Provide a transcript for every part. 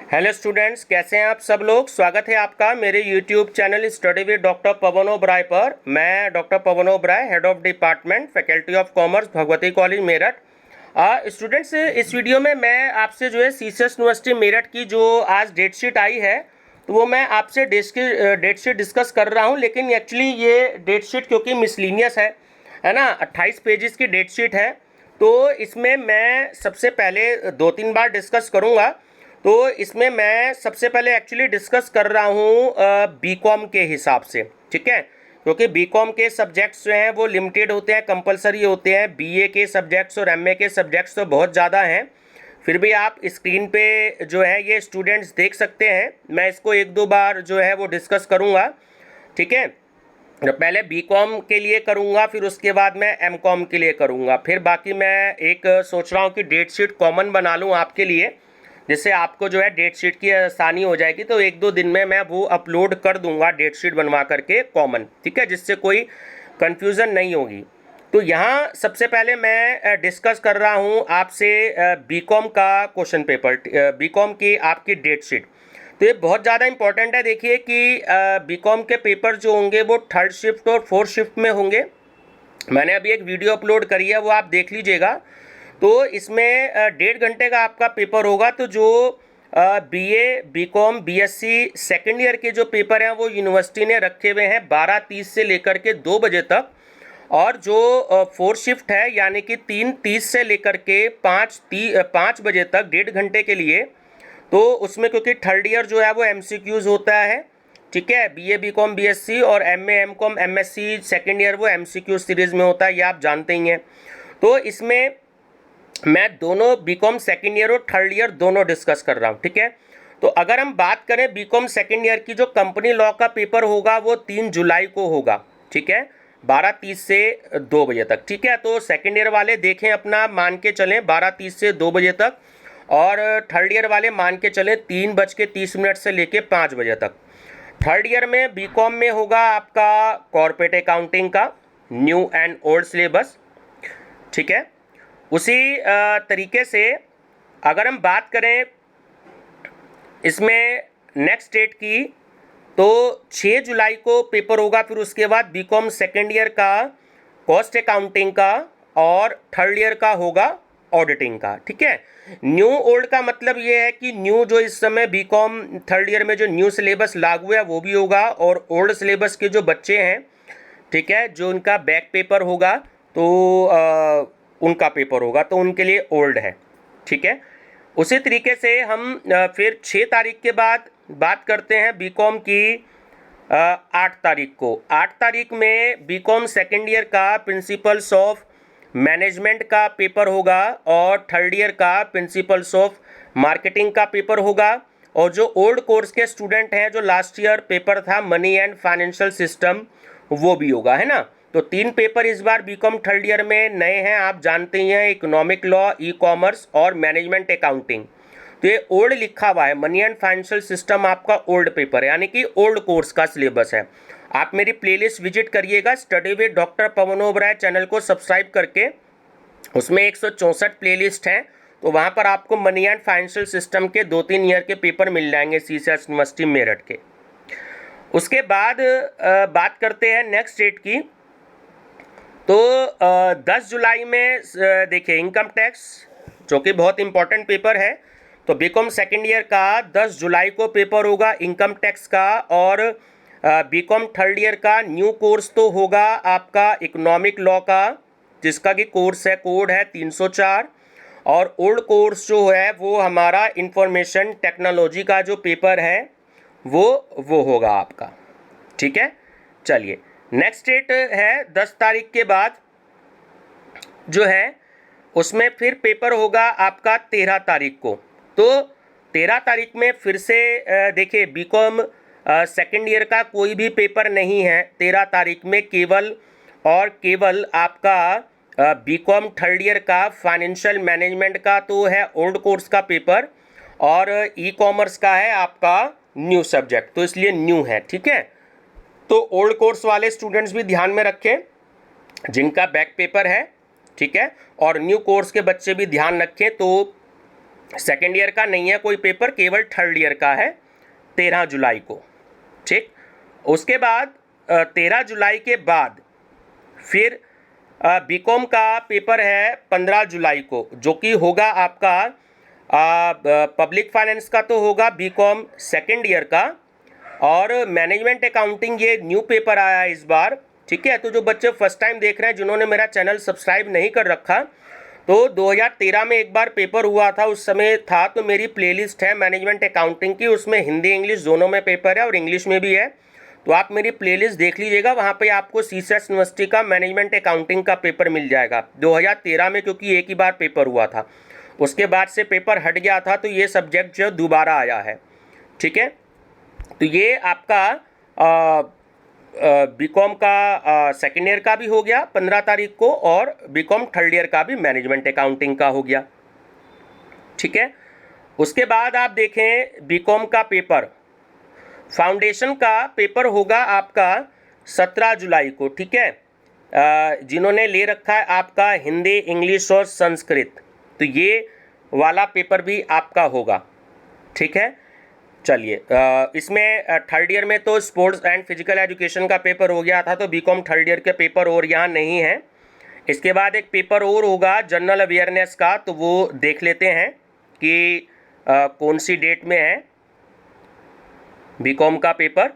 Hello students, कैसे हैं आप सब लोग। स्वागत है आपका मेरे YouTube channel study with doctor Pavan Oberoi पर। मैं doctor Pavan Oberoi, head of department, faculty of commerce, Bhagwati college Meerut. Students, इस वीडियो में मैं आपसे जो है सीसीएस यूनिवर्सिटी मेरठ की जो आज डेट शीट आई है तो वो मैं आपसे डेट शीट डिस्कस कर रहा हूँ। लेकिन एक्चुअली ये डेट शीट क्योंकि मिसलिनियस है ना, 28 पेजेस की डेट शीट है, तो इसमें मैं सबसे पहले 2-3 बार डिस्कस करूँगा। तो इसमें मैं सबसे पहले एक्चुअली डिस्कस कर रहा हूँ बीकॉम के हिसाब से, ठीक है, क्योंकि बीकॉम के सब्जेक्ट्स जो हैं वो लिमिटेड होते हैं, कंपलसरी होते हैं। बीए के सब्जेक्ट्स और एमए के सब्जेक्ट्स तो बहुत ज़्यादा हैं। फिर भी आप स्क्रीन पे जो है ये स्टूडेंट्स देख सकते हैं। मैं इसको 1-2 बार जो है वो डिस्कस करूँगा, ठीक है। पहले बीकॉम के लिए करूँगा, फिर उसके बाद मैं एमकॉम के लिए करूँगा। फिर बाकी मैं एक सोच रहा हूँ कि डेट शीट कॉमन बना लूँ आपके लिए, जिससे आपको जो है डेट शीट की आसानी हो जाएगी। तो 1-2 दिन में मैं वो अपलोड कर दूंगा डेट शीट बनवा करके कॉमन, ठीक है, जिससे कोई कन्फ्यूज़न नहीं होगी। तो यहाँ सबसे पहले मैं डिस्कस कर रहा हूँ आपसे बीकॉम का क्वेश्चन पेपर, बीकॉम की आपकी डेट शीट। तो ये बहुत ज़्यादा इंपॉर्टेंट है। देखिए कि बीकॉम के पेपर जो होंगे वो 3rd शिफ्ट और 4th शिफ्ट में होंगे। मैंने अभी एक वीडियो अपलोड करी है, वो आप देख लीजिएगा। तो इसमें 1.5 घंटे का आपका पेपर होगा। तो जो BA, BCom, BSc second year के जो पेपर हैं वो यूनिवर्सिटी ने रखे हुए हैं 12:30 से लेकर के 2 बजे तक। और जो 4th शिफ्ट है यानी कि 3:30 से लेकर के 5 बजे तक, 1.5 घंटे के लिए। तो उसमें क्योंकि 3rd ईयर जो है वो एमसीक्यूज होता है, ठीक है, बीए, बीकॉम, बीएससी और MA, MCom, MSc second year वो एमसीक्यू सीरीज में होता है, ये आप जानते ही हैं। तो इसमें मैं दोनों बीकॉम सेकेंड ईयर और 3rd ईयर दोनों डिस्कस कर रहा हूँ, ठीक है। तो अगर हम बात करें बीकॉम सेकेंड ईयर की, जो कंपनी लॉ का पेपर होगा वो 3 जुलाई को होगा, ठीक है, 12:30 से 2 बजे तक, ठीक है। तो सेकेंड ईयर वाले देखें अपना, मान के चलें 12:30 से 2 बजे तक, और 3rd ईयर वाले मान के चलें 3:30 से लेके 5 बजे तक। 3rd ईयर में बीकॉम में होगा आपका कॉर्पोरेट अकाउंटिंग का न्यू एंड ओल्ड सिलेबस, ठीक है। उसी तरीके से अगर हम बात करें इसमें नेक्स्ट डेट की, तो 6 जुलाई को पेपर होगा। फिर उसके बाद बीकॉम सेकेंड ईयर का कॉस्ट अकाउंटिंग का, और 3rd ईयर का होगा ऑडिटिंग का, ठीक है। न्यू ओल्ड का मतलब ये है कि न्यू जो इस समय बीकॉम 3rd ईयर में जो न्यू सिलेबस लागू है वो भी होगा, और ओल्ड सिलेबस के जो बच्चे हैं, ठीक है, जो उनका बैक पेपर होगा तो उनका पेपर होगा, तो उनके लिए ओल्ड है, ठीक है। उसी तरीके से हम फिर 6 तारीख के बाद बात करते हैं बीकॉम की 8 तारीख को। 8 तारीख में बीकॉम सेकेंड ईयर का प्रिंसिपल्स ऑफ मैनेजमेंट का पेपर होगा, और 3rd ईयर का प्रिंसिपल्स ऑफ मार्केटिंग का पेपर होगा। और जो ओल्ड कोर्स के स्टूडेंट हैं, जो लास्ट ईयर पेपर था मनी एंड फाइनेंशियल सिस्टम, वो भी होगा, है ना। तो 3 पेपर इस बार बीकॉम 3rd ईयर में नए हैं, आप जानते ही हैं, इकोनॉमिक लॉ, ई कॉमर्स और मैनेजमेंट अकाउंटिंग। तो ये ओल्ड लिखा हुआ है, मनी एंड फाइनेंशियल सिस्टम आपका ओल्ड पेपर है, यानी कि ओल्ड कोर्स का सिलेबस है। आप मेरी प्लेलिस्ट विजिट करिएगा, study with doctor Pavan Oberoi channel को सब्सक्राइब करके, उसमें 164 प्लेलिस्ट हैं। तो वहाँ पर आपको मनी एंड फाइनेंशियल सिस्टम के 2-3 ईयर के पेपर मिल जाएंगे सीसीएस यूनिवर्सिटी मेरठ के। उसके बाद बात करते हैं नेक्स्ट डेट की। तो 10 जुलाई में देखिए इनकम टैक्स, जो कि बहुत इंपॉर्टेंट पेपर है। तो बीकॉम सेकेंड ईयर का 10 जुलाई को पेपर होगा इनकम टैक्स का, और बीकॉम 3rd ईयर का न्यू कोर्स तो होगा आपका इकोनॉमिक लॉ का, जिसका कि कोर्स है, कोड है 304। और ओल्ड कोर्स जो है वो हमारा इंफॉर्मेशन टेक्नोलॉजी का जो पेपर है वो होगा आपका, ठीक है। चलिए, नेक्स्ट डेट है 10 तारीख के बाद जो है, उसमें फिर पेपर होगा आपका 13 तारीख को। तो 13 तारीख में फिर से देखिए बीकॉम सेकेंड ईयर का कोई भी पेपर नहीं है 13 तारीख में, केवल और केवल आपका बीकॉम 3rd ईयर का फाइनेंशियल मैनेजमेंट का तो है ओल्ड कोर्स का पेपर, और ई कॉमर्स का है आपका न्यू सब्जेक्ट, तो इसलिए न्यू है, ठीक है। तो ओल्ड कोर्स वाले स्टूडेंट्स भी ध्यान में रखें जिनका बैक पेपर है, ठीक है, और न्यू कोर्स के बच्चे भी ध्यान रखें। तो सेकेंड ईयर का नहीं है कोई पेपर, केवल थर्ड ईयर का है 13 जुलाई को। ठीक, उसके बाद 13 जुलाई के बाद फिर बीकॉम का पेपर है 15 जुलाई को, जो कि होगा आपका पब्लिक फाइनेंस का तो होगा बीकॉम सेकेंड ईयर का, और मैनेजमेंट अकाउंटिंग ये न्यू पेपर आया है इस बार। ठीक है, तो जो बच्चे फर्स्ट टाइम देख रहे हैं, जिन्होंने मेरा चैनल सब्सक्राइब नहीं कर रखा, तो 2013 में एक बार पेपर हुआ था, उस समय था, तो मेरी प्लेलिस्ट है मैनेजमेंट अकाउंटिंग की, उसमें हिंदी इंग्लिश दोनों में पेपर है और इंग्लिश में भी है, तो आप मेरी प्लेलिस्ट देख लीजिएगा, वहाँ पे आपको सीसेस यूनिवर्सिटी का मैनेजमेंट अकाउंटिंग का पेपर मिल जाएगा 2013 में, क्योंककि एक ही बार पेपर हुआ था, उसके बाद से पेपर हट गया था, तो ये सब्जेक्ट जो दोबारा आया है। ठीक है, तो ये आपका बीकॉम का सेकेंड ईयर का भी हो गया 15 तारीख को, और बीकॉम थर्ड ईयर का भी मैनेजमेंट अकाउंटिंग का हो गया। ठीक है, उसके बाद आप देखें बीकॉम का पेपर, फाउंडेशन का पेपर होगा आपका 17 जुलाई को। ठीक है, जिन्होंने ले रखा है आपका हिंदी इंग्लिश और संस्कृत, तो ये वाला पेपर भी आपका होगा। ठीक है, चलिए, इसमें थर्ड ईयर में तो स्पोर्ट्स एंड फिजिकल एजुकेशन का पेपर हो गया था, तो बीकॉम थर्ड ईयर के पेपर और यहाँ नहीं है। इसके बाद एक पेपर और होगा जनरल अवेयरनेस का, तो वो देख लेते हैं कि कौन सी डेट में है बीकॉम का पेपर।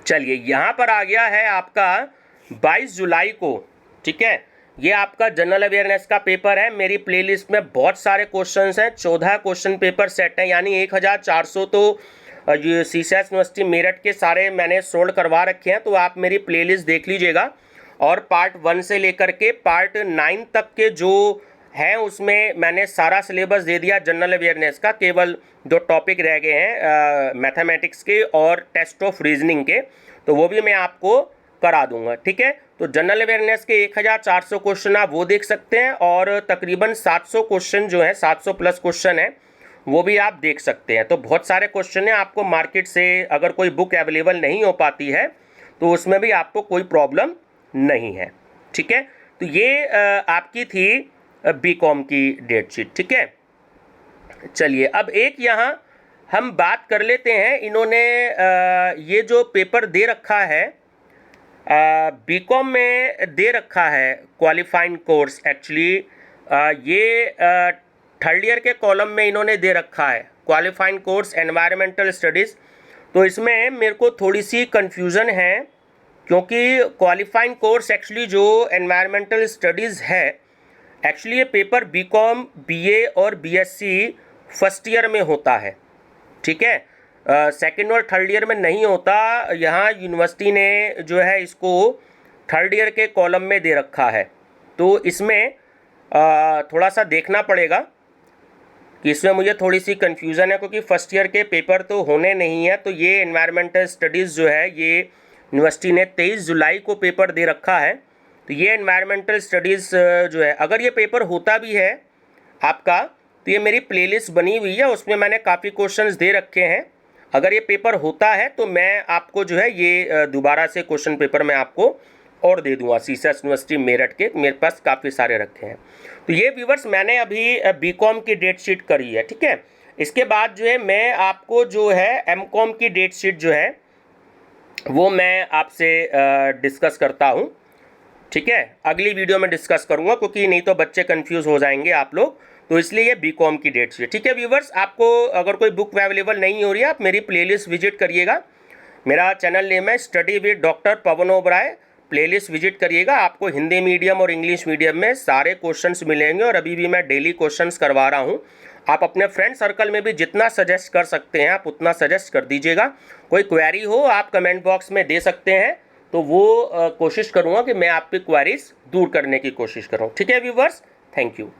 चलिए, यहाँ पर आ गया है आपका 22 जुलाई को। ठीक है, ये आपका जनरल अवेयरनेस का पेपर है। मेरी प्लेलिस्ट में बहुत सारे क्वेश्चंस हैं, 14 क्वेश्चन पेपर सेट हैं, यानी 1400 तो ये सीसेस यूनिवर्सिटी मेरठ के सारे मैंने सोल्ड करवा रखे हैं, तो आप मेरी प्लेलिस्ट देख लीजिएगा, और पार्ट 1 से लेकर के पार्ट 9 तक के जो हैं उसमें मैंने सारा सिलेबस दे दिया जनरल अवेयरनेस का, केवल 2 टॉपिक रह गए हैं मैथमेटिक्स के और टेस्ट ऑफ रीजनिंग के, तो वो भी मैं आपको करा दूंगा। ठीक है, तो जनरल अवेयरनेस के 1400 क्वेश्चन आप वो देख सकते हैं, और तकरीबन 700 क्वेश्चन जो है, 700 प्लस क्वेश्चन है, वो भी आप देख सकते हैं। तो बहुत सारे क्वेश्चन हैं, आपको मार्केट से अगर कोई बुक अवेलेबल नहीं हो पाती है तो उसमें भी आपको कोई प्रॉब्लम नहीं है। ठीक है, तो ये आपकी थी बीकॉम की डेट शीट। ठीक है, चलिए, अब एक यहाँ हम बात कर लेते हैं, इन्होंने ये जो पेपर दे रखा है बीकॉम में दे रखा है क्वालिफाइंग कोर्स, एक्चुअली ये थर्ड ईयर के कॉलम में इन्होंने दे रखा है क्वालिफाइंग कोर्स एनवायरमेंटल स्टडीज़, तो इसमें मेरे को थोड़ी सी कन्फ्यूज़न है, क्योंकि क्वालिफाइंग कोर्स एक्चुअली जो एनवायरमेंटल स्टडीज़ है, एक्चुअली ये पेपर बीकॉम बीए और बीएससी फर्स्ट ईयर में होता है। ठीक है, सेकेंड और थर्ड ईयर में नहीं होता। यहाँ यूनिवर्सिटी ने जो है इसको थर्ड ईयर के कॉलम में दे रखा है, तो इसमें थोड़ा सा देखना पड़ेगा कि इसमें मुझे थोड़ी सी कन्फ्यूज़न है, क्योंकि फर्स्ट ईयर के पेपर तो होने नहीं है। तो ये एनवायरमेंटल स्टडीज़ जो है, ये यूनिवर्सिटी ने 23 जुलाई को पेपर दे रखा है, तो ये एनवायरमेंटल स्टडीज़ जो है, अगर ये पेपर होता भी है आपका, तो ये मेरी प्लेलिस्ट बनी हुई है, उसमें मैंने काफ़ी क्वेश्चंस दे रखे हैं। अगर ये पेपर होता है तो मैं आपको जो है ये दोबारा से क्वेश्चन पेपर मैं आपको और दे दूंगा, सीसेस यूनिवर्सिटी मेरठ के मेरे पास काफ़ी सारे रखे हैं। तो ये व्यूवर्स मैंने अभी बीकॉम की डेट शीट करी है। ठीक है, इसके बाद जो है मैं आपको जो है एमकॉम की डेट शीट जो है वो मैं आपसे डिस्कस करता हूँ। ठीक है, अगली वीडियो में डिस्कस करूँगा, क्योंकि नहीं तो बच्चे कन्फ्यूज़ हो जाएंगे आप लोग, तो इसलिए ये बीकॉम की डेट शीट। ठीक है व्यूवर्स, आपको अगर कोई बुक अवेलेबल नहीं हो रही है, आप मेरी प्लेलिस्ट विजिट करिएगा। मेरा चैनल नेम है study with doctor Pavan Oberoi, playlist visit करिएगा। आपको हिंदी मीडियम और इंग्लिश मीडियम में सारे क्वेश्चंस मिलेंगे, और अभी भी मैं डेली क्वेश्चंस करवा रहा हूँ। आप अपने फ्रेंड सर्कल में भी जितना सजेस्ट कर सकते हैं आप उतना सजेस्ट कर दीजिएगा। कोई क्वेरी हो आप कमेंट बॉक्स में दे सकते हैं, तो वो कोशिश करूँगा कि मैं आपकी क्वेरीज दूर करने की कोशिश करूँ। ठीक है व्यूवर्स, थैंक यू।